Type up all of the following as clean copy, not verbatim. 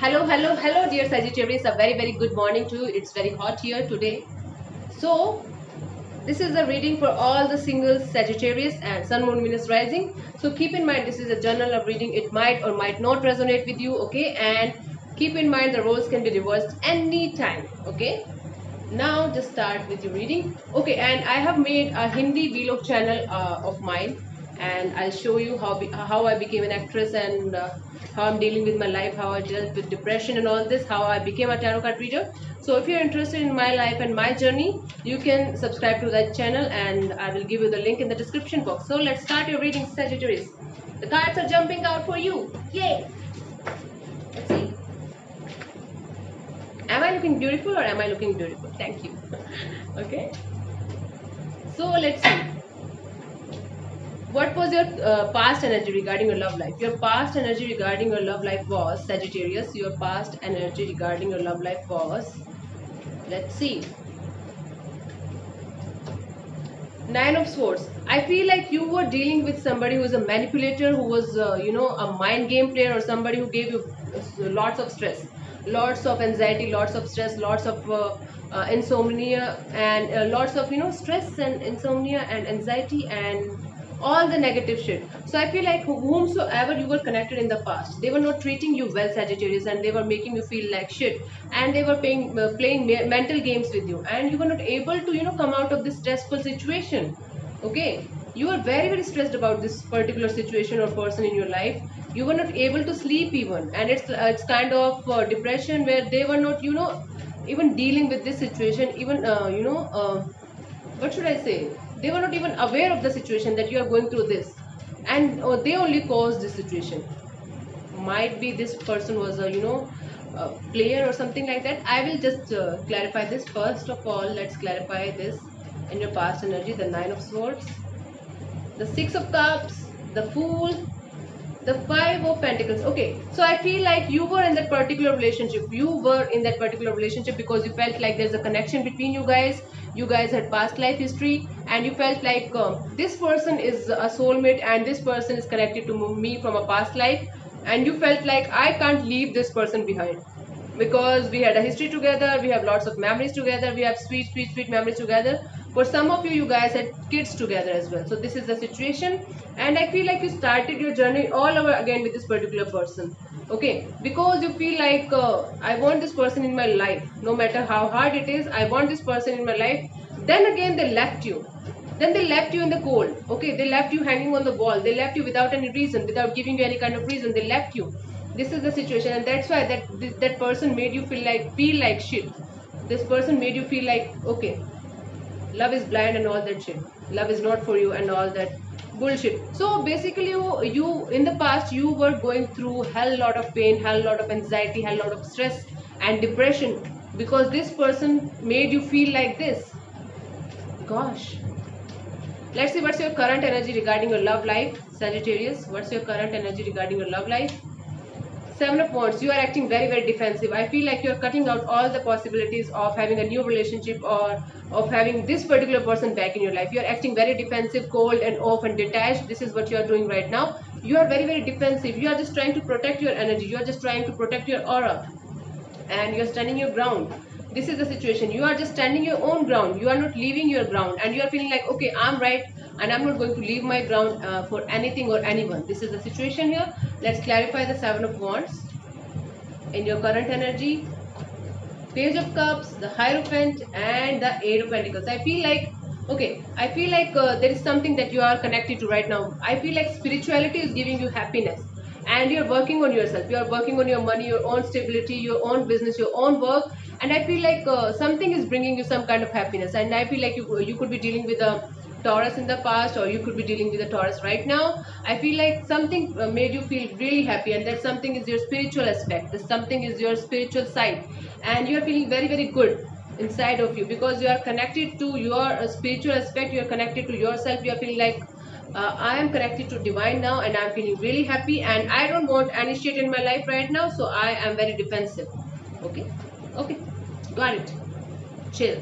Hello, dear Sagittarius. A very good morning to you. It's very hot here today. So, this is a reading for all the single Sagittarius and Sun, Moon, Venus rising. So, keep in mind this is a journal of reading. It might or might not resonate with you, okay? And keep in mind the roles can be reversed anytime, okay? Now, just start with your reading. Okay, and I have made a Hindi vlog channel of mine, and I'll show you how I became an actress and how I'm dealing with my life, how I dealt with depression and all this, how I became a tarot card reader. So if you're interested in my life and my journey, you can subscribe to that channel, and I will give you the link in the description box. So let's start your reading, Sagittarius. The cards are jumping out for you. Yay! Let's see. Am I looking beautiful or am I looking beautiful? Thank you. Okay. So let's see. What was your past energy regarding your love life? Your past energy regarding your love life was Sagittarius. Your past energy regarding your love life was, let's see, Nine of Swords. I feel like you were dealing with somebody who is a manipulator, who was, a mind game player, or somebody who gave you lots of stress, lots of anxiety, lots of stress, lots of insomnia, and lots of, stress and insomnia and anxiety and all the negative shit. So I feel like whomsoever you were connected in the past, they were not treating you well, Sagittarius, and they were making you feel like shit, and they were playing mental games with you, and you were not able to come out of this stressful situation. Okay, you are very stressed about this particular situation or person in your life. You were not able to sleep even, and it's kind of depression where they were not even dealing with this situation, even what should I say, they were not even aware of the situation that you are going through this, and they only caused this situation. Might be this person was a player or something like that. I will just clarify this. First of all, let's clarify this in your past energy. The Nine of Swords, the Six of Cups, the Fool, the Five of Pentacles. Okay, so I feel like you were in that particular relationship. You were in that particular relationship because you felt like there's a connection between you guys. You guys had past life history, and you felt like this person is a soulmate, and this person is connected to me from a past life, and you felt like I can't leave this person behind because we had a history together, we have lots of memories together, we have sweet memories together. For some of you, you guys had kids together as well. So this is the situation, and I feel like you started your journey all over again with this particular person. Okay, because you feel like I want this person in my life, no matter how hard it is. I want this person in my life. Then again, they left you. Then they left you in the cold. Okay, they left you hanging on the wall. They left you without any reason, without giving you any kind of reason. They left you. This is the situation, and that's why that person made you feel like shit. This person made you feel like, okay, love is blind and all that shit. Love is not for you and all that bullshit. So basically, you in the past, you were going through hell lot of pain, hell lot of anxiety, hell lot of stress and depression because this person made you feel like this. Gosh. Let's see what's your current energy regarding your love life, Sagittarius. What's your current energy regarding your love life? Seven of Wands. You are acting very defensive. I feel like you are cutting out all the possibilities of having a new relationship or of having this particular person back in your life. You are acting very defensive, cold and off and detached. This is what you are doing right now. You are very defensive. You are just trying to protect your energy. You are just trying to protect your aura, and you're standing your ground. This is the situation. You are just standing your own ground. You are not leaving your ground, and you are feeling like, okay, I'm right, and I'm not going to leave my ground for anything or anyone. This is the situation here. Let's clarify the Seven of Wands in your current energy. Page of Cups, the Hierophant, and the Eight of Pentacles. I feel like, okay, I feel like there is something that you are connected to right now. I feel like spirituality is giving you happiness, and you're working on yourself. You're working on your money, your own stability, your own business, your own work, and I feel like something is bringing you some kind of happiness. And I feel like you could be dealing with a Taurus in the past, or you could be dealing with a Taurus right now. I feel like something made you feel really happy, and that something is your spiritual aspect. This something is your spiritual side, and you are feeling very good inside of you because you are connected to your spiritual aspect. You are connected to yourself. You are feeling like I am connected to divine now, and I'm feeling really happy, and I don't want any shit in my life right now, so I am very defensive. Okay, okay, got it. Chill.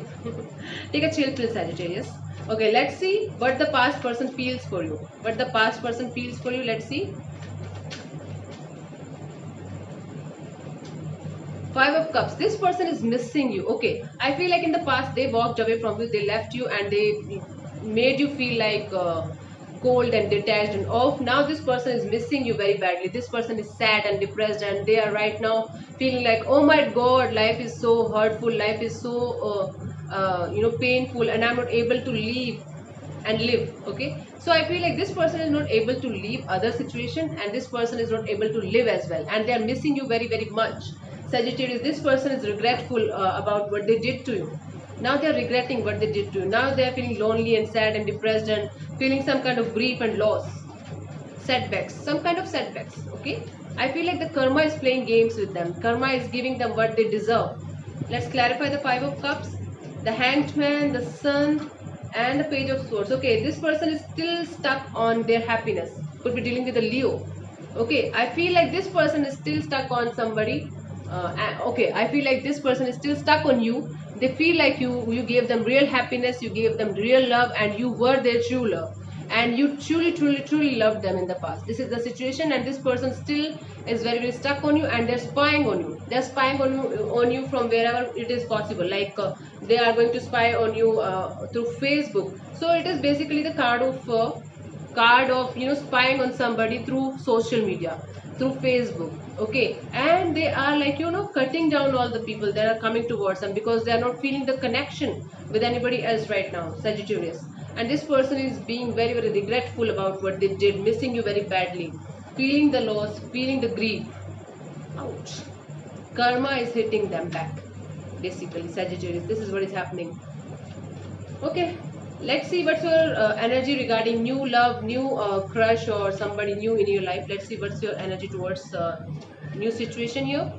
Take a chill pill, Sagittarius. Okay, let's see what the past person feels for you. What the past person feels for you. Let's see. Five of Cups. This person is missing you. Okay, I feel like in the past they walked away from you, they left you, and they made you feel like cold and detached and off. Now this person is missing you very badly. This person is sad and depressed, and they are right now feeling like, oh my God, life is so hurtful, life is so painful, and I'm not able to leave and live. Okay, so I feel like this person is not able to leave other situation, and this person is not able to live as well, and they are missing you very very much. Sagittarius, this person is regretful about what they did to you. Now they are regretting what they did to you. Now they are feeling lonely and sad and depressed and feeling some kind of grief and loss, setbacks, some kind of setbacks. Okay, I feel like the karma is playing games with them. Karma is giving them what they deserve. Let's clarify the Five of Cups, the Hanged Man, the Sun, and the Page of Swords. Okay, this person is still stuck on their happiness. Could be dealing with a Leo. Okay, I feel like this person is still stuck on somebody. Okay, I feel like this person is still stuck on you. They feel like you gave them real happiness, you gave them real love, and you were their true love, and you truly loved them in the past. This is the situation, and this person still is very stuck on you, and they're spying on you. They're spying on you from wherever it is possible. Like they are going to spy on you through Facebook. So it is basically the card of spying on somebody through social media, through Facebook. Okay, and they are like cutting down all the people that are coming towards them, because they are not feeling the connection with anybody else right now, Sagittarius. And this person is being very very regretful about what they did, missing you very badly, feeling the loss, feeling the grief. Ouch. Karma is hitting them back, basically, Sagittarius. This is what is happening. Okay, let's see what's your energy regarding new love, new crush, or somebody new in your life. Let's see what's your energy towards new situation here.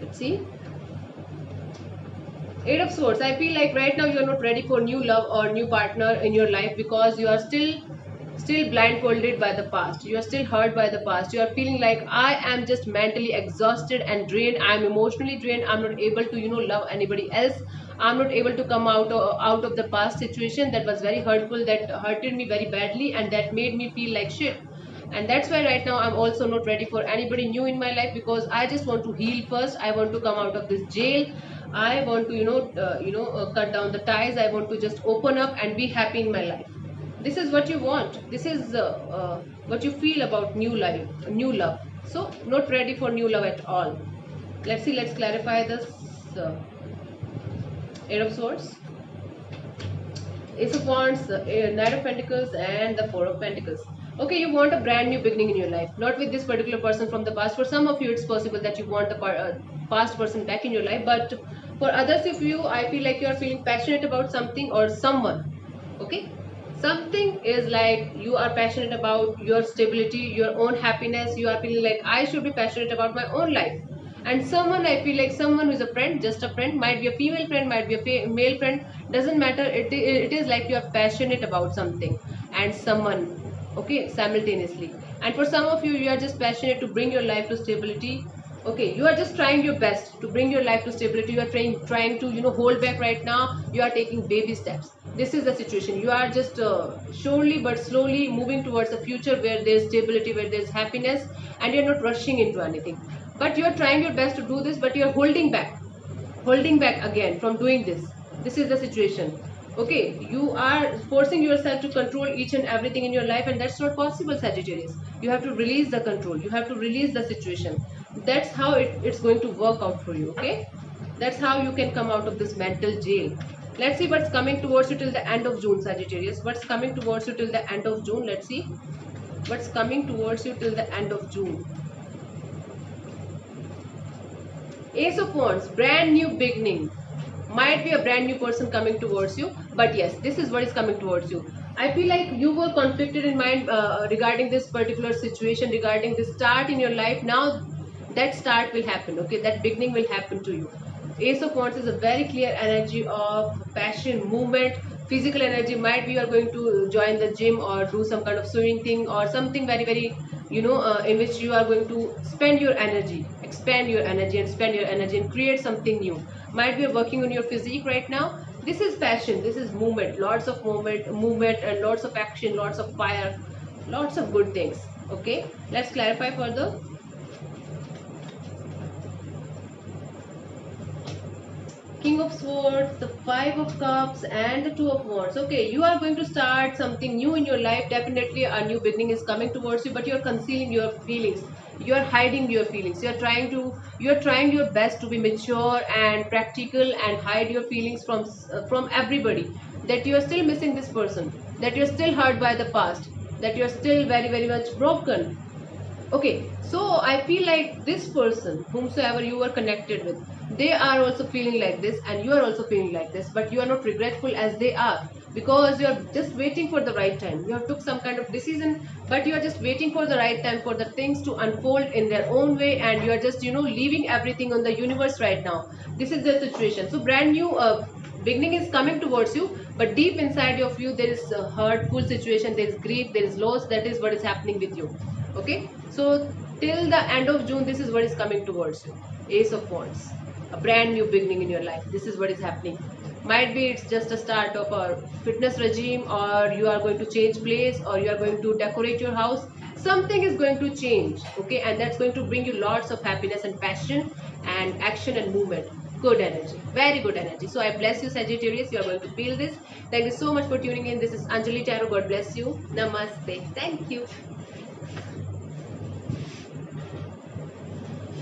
Let's see. Eight of Swords. I feel like right now you are not ready for new love or new partner in your life, because you are still blindfolded by the past. You are still hurt by the past. You are feeling like, I am just mentally exhausted and drained. I am emotionally drained. I'm not able to love anybody else. I'm not able to come out of the past situation that was very hurtful, that hurted me very badly, and that made me feel like shit. And that's why right now I'm also not ready for anybody new in my life, because I just want to heal first. I want to come out of this jail. I want to cut down the ties. I want to just open up and be happy in my life. This is what you want. This is what you feel about new life, new love. So not ready for new love at all. Let's see. Let's clarify this. Eight of Swords, Ace of Wands, Knight of Pentacles, and the Four of Pentacles. Okay, you want a brand new beginning in your life, not with this particular person from the past. For some of you, it's possible that you want the past person back in your life, but for others of you, I feel like you are feeling passionate about something or someone. Okay, something is like you are passionate about your stability, your own happiness. You are feeling like, I should be passionate about my own life. And someone, I feel like someone who is a friend, just a friend, might be a female friend, might be a male friend, doesn't matter. It is like you are passionate about something and someone. Okay, simultaneously. And for some of you, you are just passionate to bring your life to stability. Okay, you are just trying your best to bring your life to stability. You are trying to hold back right now. You are taking baby steps. This is the situation. You are just surely but slowly moving towards a future where there is stability, where there is happiness, and you are not rushing into anything. But you are trying your best to do this, but you are holding back again from doing this. This is the situation. Okay, you are forcing yourself to control each and everything in your life, and that's not possible, Sagittarius. You have to release the control. You have to release the situation. That's how it's going to work out for you. Okay, that's how you can come out of this mental jail. Let's see what's coming towards you till the end of June, Sagittarius. What's coming towards you till the end of June? Let's see what's coming towards you till the end of June. Ace of Wands, brand new beginning. Might be a brand new person coming towards you, but yes, this is what is coming towards you. I feel like you were conflicted in mind regarding this particular situation, regarding the start in your life. Now that start will happen. Okay, that beginning will happen to you. Ace of Wands is a very clear energy of passion, movement, physical energy. Might be you are going to join the gym or do some kind of swimming thing or something very very in which you are going to spend your energy, expand your energy and spend your energy and create something new. Might be working on your physique right now. This is passion, this is movement, lots of movement and lots of action, lots of fire, lots of good things. Okay, let's clarify further. King of Swords, the Five of Cups, and the Two of Wands. Okay, you are going to start something new in your life. Definitely a new beginning is coming towards you, but you are concealing your feelings. You are hiding your feelings. You are trying your best to be mature and practical and hide your feelings from everybody. That you are still missing this person. That you are still hurt by the past. That you are still very very much broken. Okay, so I feel like this person, whomsoever you are connected with, they are also feeling like this, and you are also feeling like this, but you are not regretful as they are, because you are just waiting for the right time. You have took some kind of decision, but you are just waiting for the right time for the things to unfold in their own way, and you are just leaving everything on the universe right now. This is the situation. So brand new beginning is coming towards you, but deep inside of you there is a hurtful situation, there is grief, there is loss. That is what is happening with you. Okay, so till the end of June, this is what is coming towards you. Ace of Wands, a brand new beginning in your life. This is what is happening. Might be it's just a start of a fitness regime, or you are going to change place, or you are going to decorate your house. Something is going to change, okay, and that's going to bring you lots of happiness and passion and action and movement. Good energy, very good energy. So I bless you, Sagittarius. You are going to feel this. Thank you so much for tuning in. This is Anjali Tarot. God bless you. Namaste. Thank you.